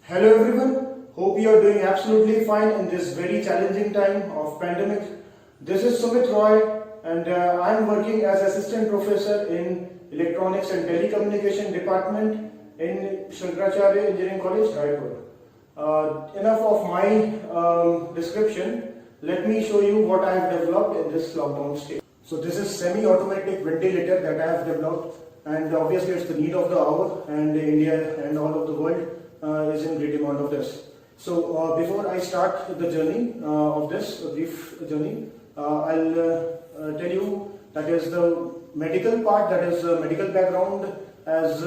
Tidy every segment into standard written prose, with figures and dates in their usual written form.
Hello everyone, hope you are doing absolutely fine in this very challenging time of pandemic. This is Sumit Roy and I am working as assistant professor in electronics and telecommunication department in Shankaracharya Engineering College, Raipur. Enough of my description, let me show you what I have developed in this lockdown state. So this is semi-automatic ventilator that I have developed, and obviously it's the need of the hour, and India and all of the world is in great demand of this. So before I start the journey of this brief journey, I'll tell you that is the medical part, that is medical background, as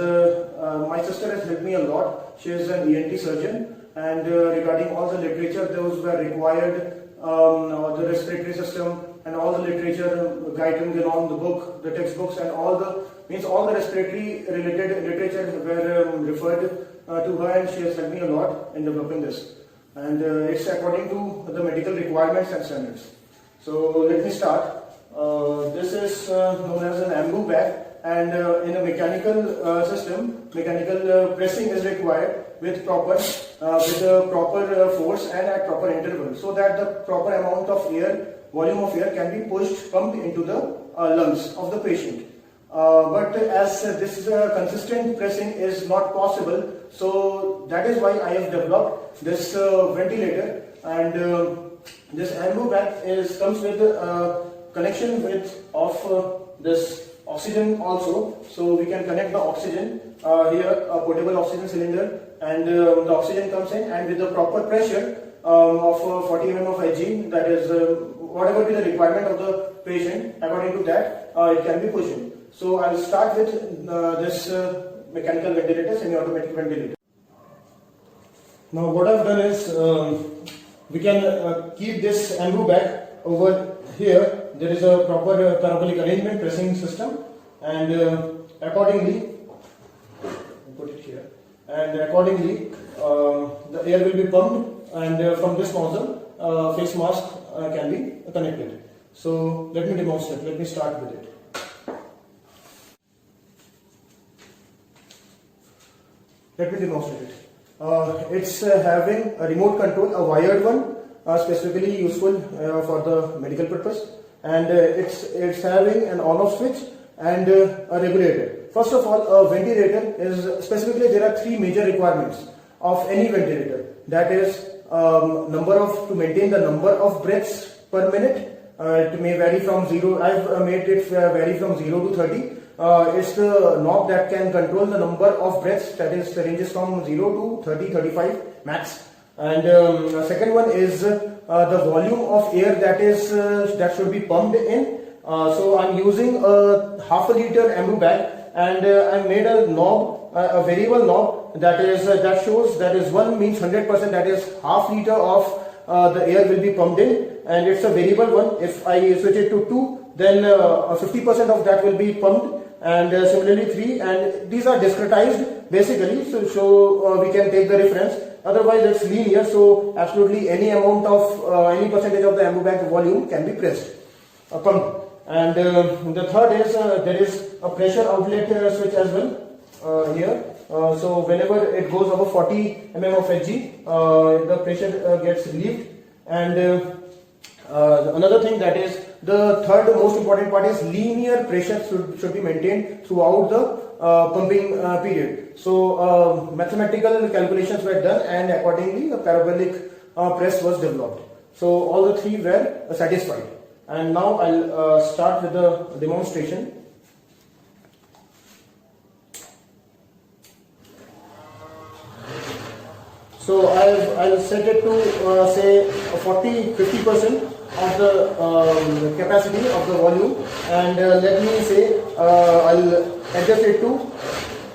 my sister has helped me a lot. She is an ENT surgeon, and regarding all the literature those were required, the respiratory system and all the literature, guidance along the book, the textbooks, and all the respiratory related literature were referred to her, and she has helped me a lot in developing this. And it's according to the medical requirements and standards. So let me start. This is known as an AMBU bag, and in a mechanical system, mechanical pressing is required with proper force and at proper interval, so that the proper amount of air, volume of air, can be pumped into the lungs of the patient. But as this consistent pressing is not possible, so that is why I have developed this ventilator. And this AMBU bag comes with connection of this oxygen also, so we can connect the oxygen here, a portable oxygen cylinder, and the oxygen comes in, and with the proper pressure of 40 mm of Hg, that is whatever be the requirement of the patient, according to that it can be pushed in. So I will start with this mechanical ventilator, semi-automatic ventilator. Now what I've done is, we can keep this AMBU bag over here. There is a proper parabolic arrangement pressing system, and accordingly, put it here, and accordingly the air will be pumped, and from this nozzle face mask can be connected. So let me demonstrate. Let me start with it. Let me demonstrate it. It's having a remote control, a wired one, specifically useful for the medical purpose, and it's having an on-off switch and a regulator. First of all, a ventilator is specifically, there are three major requirements of any ventilator. That is to maintain the number of breaths per minute. It may vary from 0. I've made it vary from 0 to 30. It's the knob that can control the number of breaths, that is ranges from 0 to 30, 35 max. And the second one is the volume of air that should be pumped in. So I'm using a half a liter AMBU bag, and I made a knob, a variable knob, that shows that is 1 means 100%, that is half liter of the air will be pumped in, and it's a variable one. If I switch it to 2, then 50% of that will be pumped, and similarly 3, and these are discretized basically, so we can take the reference. Otherwise it's linear, so absolutely any amount of any percentage of the AMBU bag volume can be pumped. And the third is there is a pressure outlet switch as well here. So whenever it goes over 40 mm of Hg, the pressure gets relieved. And another thing, that is the third most important part, is linear pressure should be maintained throughout the pumping period. So mathematical calculations were done, and accordingly a parabolic press was developed. So all the three were satisfied. And now I'll start with the demonstration. So I'll set it to say 40-50% of the capacity of the volume, and let me say I'll adjust it to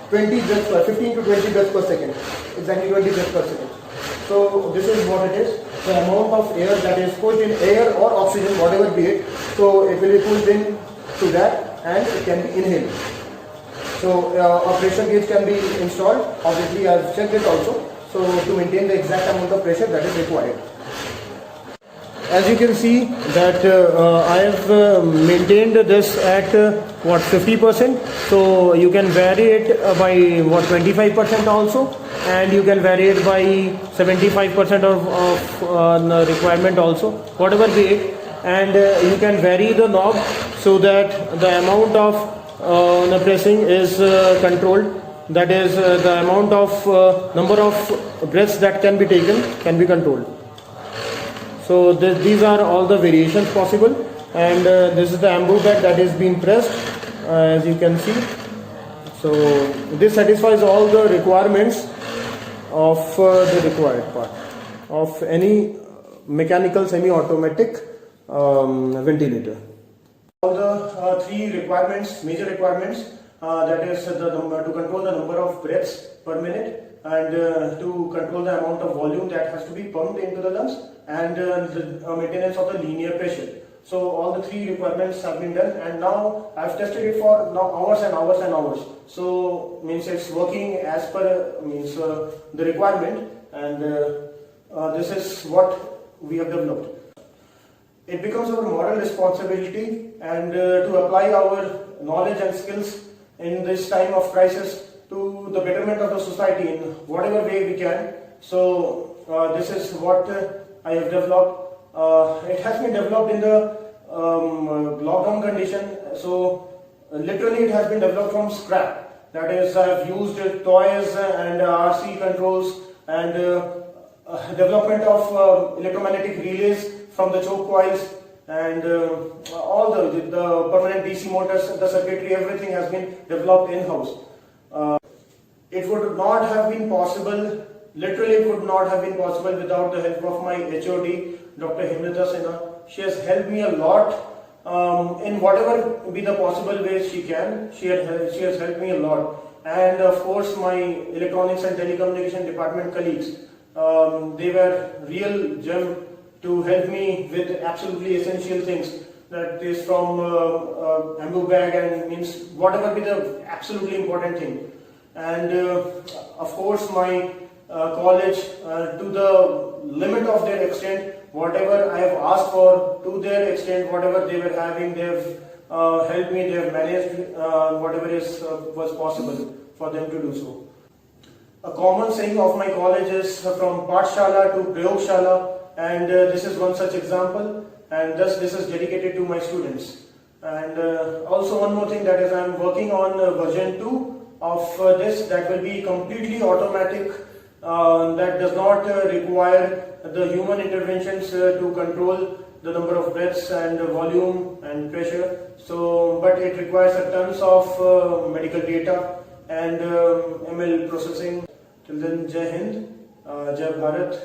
20 breaths per 15 to 20 breaths per second, exactly 20 breaths per second. So this is what it is, the amount of air that is pushed in, air or oxygen, whatever be it. So it will be pushed in to that, and it can be inhaled. So a pressure gauge can be installed. Obviously I've checked it also, so to maintain the exact amount of pressure that is required. as you can see that I have maintained this at 50%. So you can vary it by 25% also, and you can vary it by 75% of the requirement also, whatever be it. And you can vary the knob so that the amount of the pressing is controlled. That is the amount of number of breaths that can be taken can be controlled. So these are all the variations possible, and this is the ambu bed that is being pressed, as you can see. So this satisfies all the requirements of the required part of any mechanical semi-automatic ventilator. All the three requirements, major requirements, that is to control the number of breaths per minute, and to control the amount of volume that has to be pumped into the lungs, and the maintenance of the linear pressure. So all the three requirements have been done, and now I've tested it for now hours and hours and hours. So means it's working as per the requirement, and this is what we have developed. It becomes our moral responsibility and to apply our knowledge and skills in this time of crisis to the betterment of the society in whatever way we can. So this is what I have developed. It has been developed in the lockdown condition. So literally it has been developed from scrap. That is, I have used toys and RC controls and development of electromagnetic relays from the choke coils, and all the permanent DC motors, the circuitry, everything has been developed in-house. It would not have been possible, literally it would not have been possible without the help of my HOD, Dr. Himrita Sinha. She has helped me a lot in whatever be the possible ways she can. She has helped me a lot. And of course my electronics and telecommunication department colleagues, they were real gem to help me with absolutely essential things. That is from ambu bag and means whatever be the absolutely important thing. And of course my college, to the limit of their extent, whatever I have asked for, to their extent, whatever they were having, they have helped me, they have managed whatever was possible for them to do so. A common saying of my college is from Pathshala to Prayogshala, and this is one such example, and thus this is dedicated to my students. And also one more thing, that is I am working on version 2 of this, that will be completely automatic, that does not require the human interventions to control the number of breaths and volume and pressure. So, but it requires a tons of medical data and ML processing. Till then, Jai Hind, Jai Bharat.